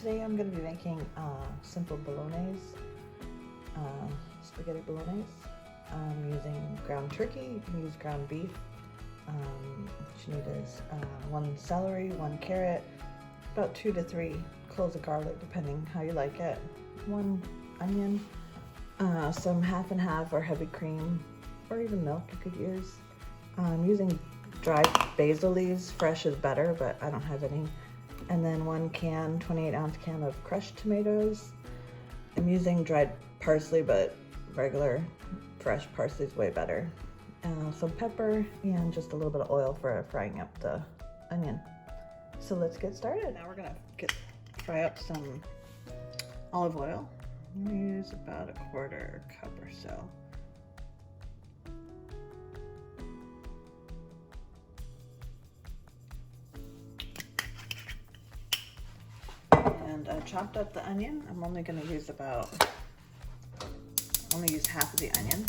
Today I'm going to be making simple bolognese, spaghetti bolognese. I'm using ground turkey. You can use ground beef. What you need is 1 celery, 1 carrot, about 2 to 3 cloves of garlic, depending how you like it, 1 onion, some half and half or heavy cream, or even milk you could use. I'm using dried basil leaves. Fresh is better, but I don't have any. And then 1 can, 28-ounce can of crushed tomatoes. I'm using dried parsley, but regular fresh parsley is way better. Some pepper and just a little bit of oil for frying up the onion. So let's get started. Now we're gonna fry up some olive oil. I'm gonna use about a 1/4 cup or so. And I chopped up the onion. I'm only going to use half of the onion.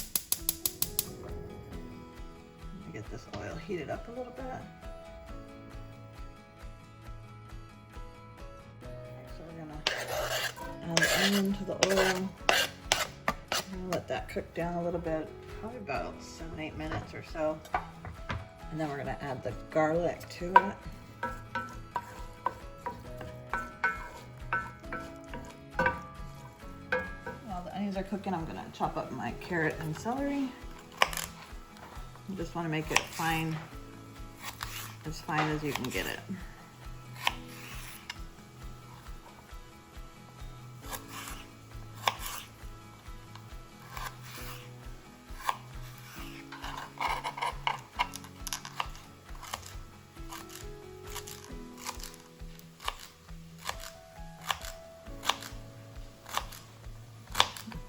Let me get this oil heated up a little bit. So we're going to add the onion to the oil. And let that cook down a little bit, probably about 7-8 minutes or so. And then we're going to add the garlic to it. Are cooking, I'm gonna chop up my carrot and celery. You just want to make it fine as you can get it.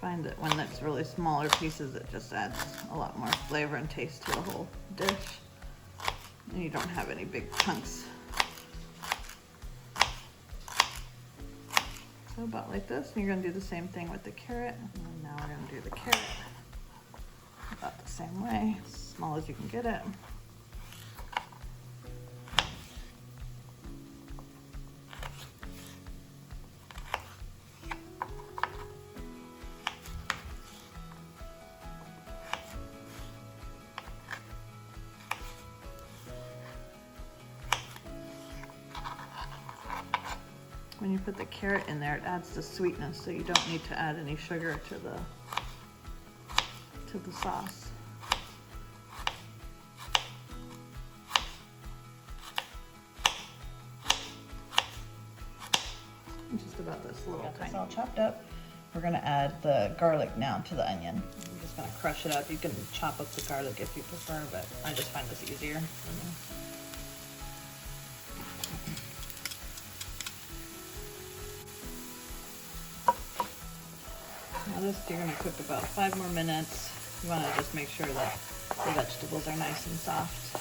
Find that when it's really smaller pieces, it just adds a lot more flavor and taste to the whole dish. And you don't have any big chunks. So about like this, and you're gonna do the same thing with the carrot. And now we're gonna do the carrot about the same way, as small as you can get it. When you put the carrot in there, it adds the sweetness, so you don't need to add any sugar to the sauce. Just about this little tiny. It's all chopped up. We're gonna add the garlic now to the onion. I'm just gonna crush it up. You can chop up the garlic if you prefer, but I just find this easier for me. Now this you're going to cook about 5 more minutes. You want to just make sure that the vegetables are nice and soft.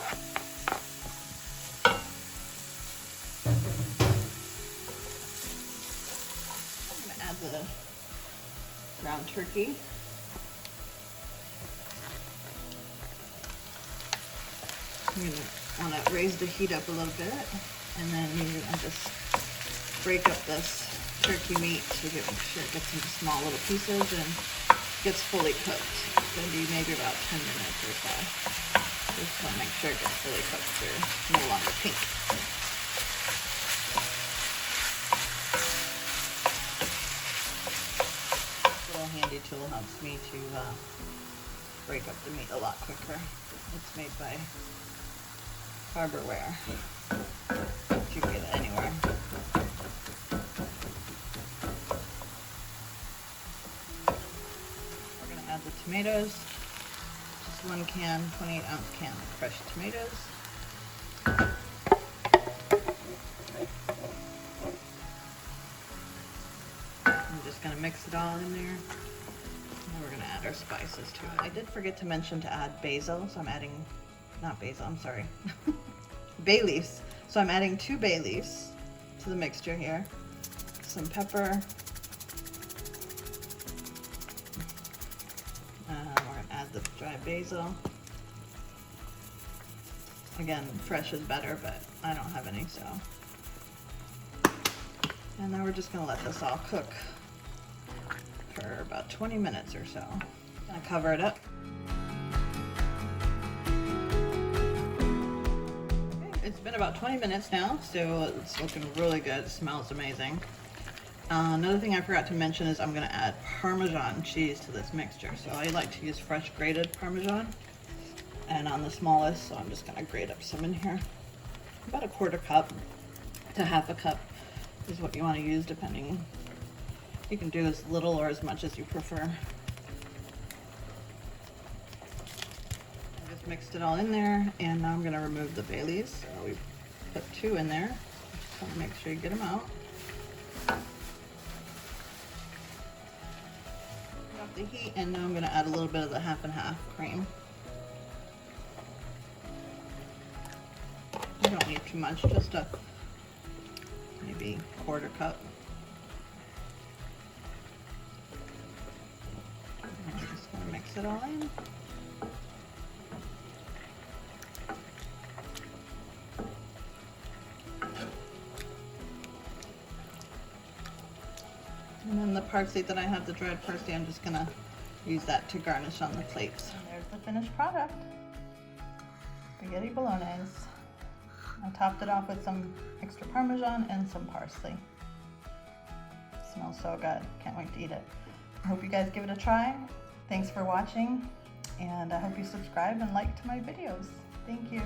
I'm going to add the ground turkey. You're going to want to raise the heat up a little bit, and then you're going to just break up this turkey meat to make sure it gets into small little pieces and gets fully cooked. It's going to be maybe about 10 minutes or so. Just want to make sure it gets fully cooked so it's no longer pink. This little handy tool helps me to break up the meat a lot quicker. It's made by Farberware. You can get it anywhere. Add the tomatoes, just 1 can, 28-ounce can of crushed tomatoes. I'm just going to mix it all in there. Now we're going to add our spices to it. I did forget to mention to add basil, so I'm adding, not basil, I'm sorry, bay leaves. So I'm adding 2 bay leaves to the mixture here, some pepper, the dried basil. Again, fresh is better, but I don't have any, so. And now we're just gonna let this all cook for about 20 minutes or so. Gonna cover it up. Okay, it's been about 20 minutes now, so it's looking really good. It smells amazing. Another thing I forgot to mention is I'm gonna add Parmesan cheese to this mixture. So I like to use fresh grated Parmesan. And on the smallest, so I'm just gonna grate up some in here. About a quarter cup to half a cup is what you want to use, depending. You can do as little or as much as you prefer. I just mixed it all in there, and now I'm going to remove the bay leaves. So we put 2 in there. Just want to make sure you get them out. Turn off the heat, and now I'm going to add a little bit of the half and half cream. You don't need too much, just a maybe quarter cup. I'm just going to mix it all in. And then the parsley that I have, the dried parsley, I'm just going to use that to garnish on the plates. And there's the finished product. Spaghetti Bolognese. I topped it off with some extra Parmesan and some parsley. It smells so good. Can't wait to eat it. I hope you guys give it a try. Thanks for watching, and I hope you subscribe and like to my videos. Thank you.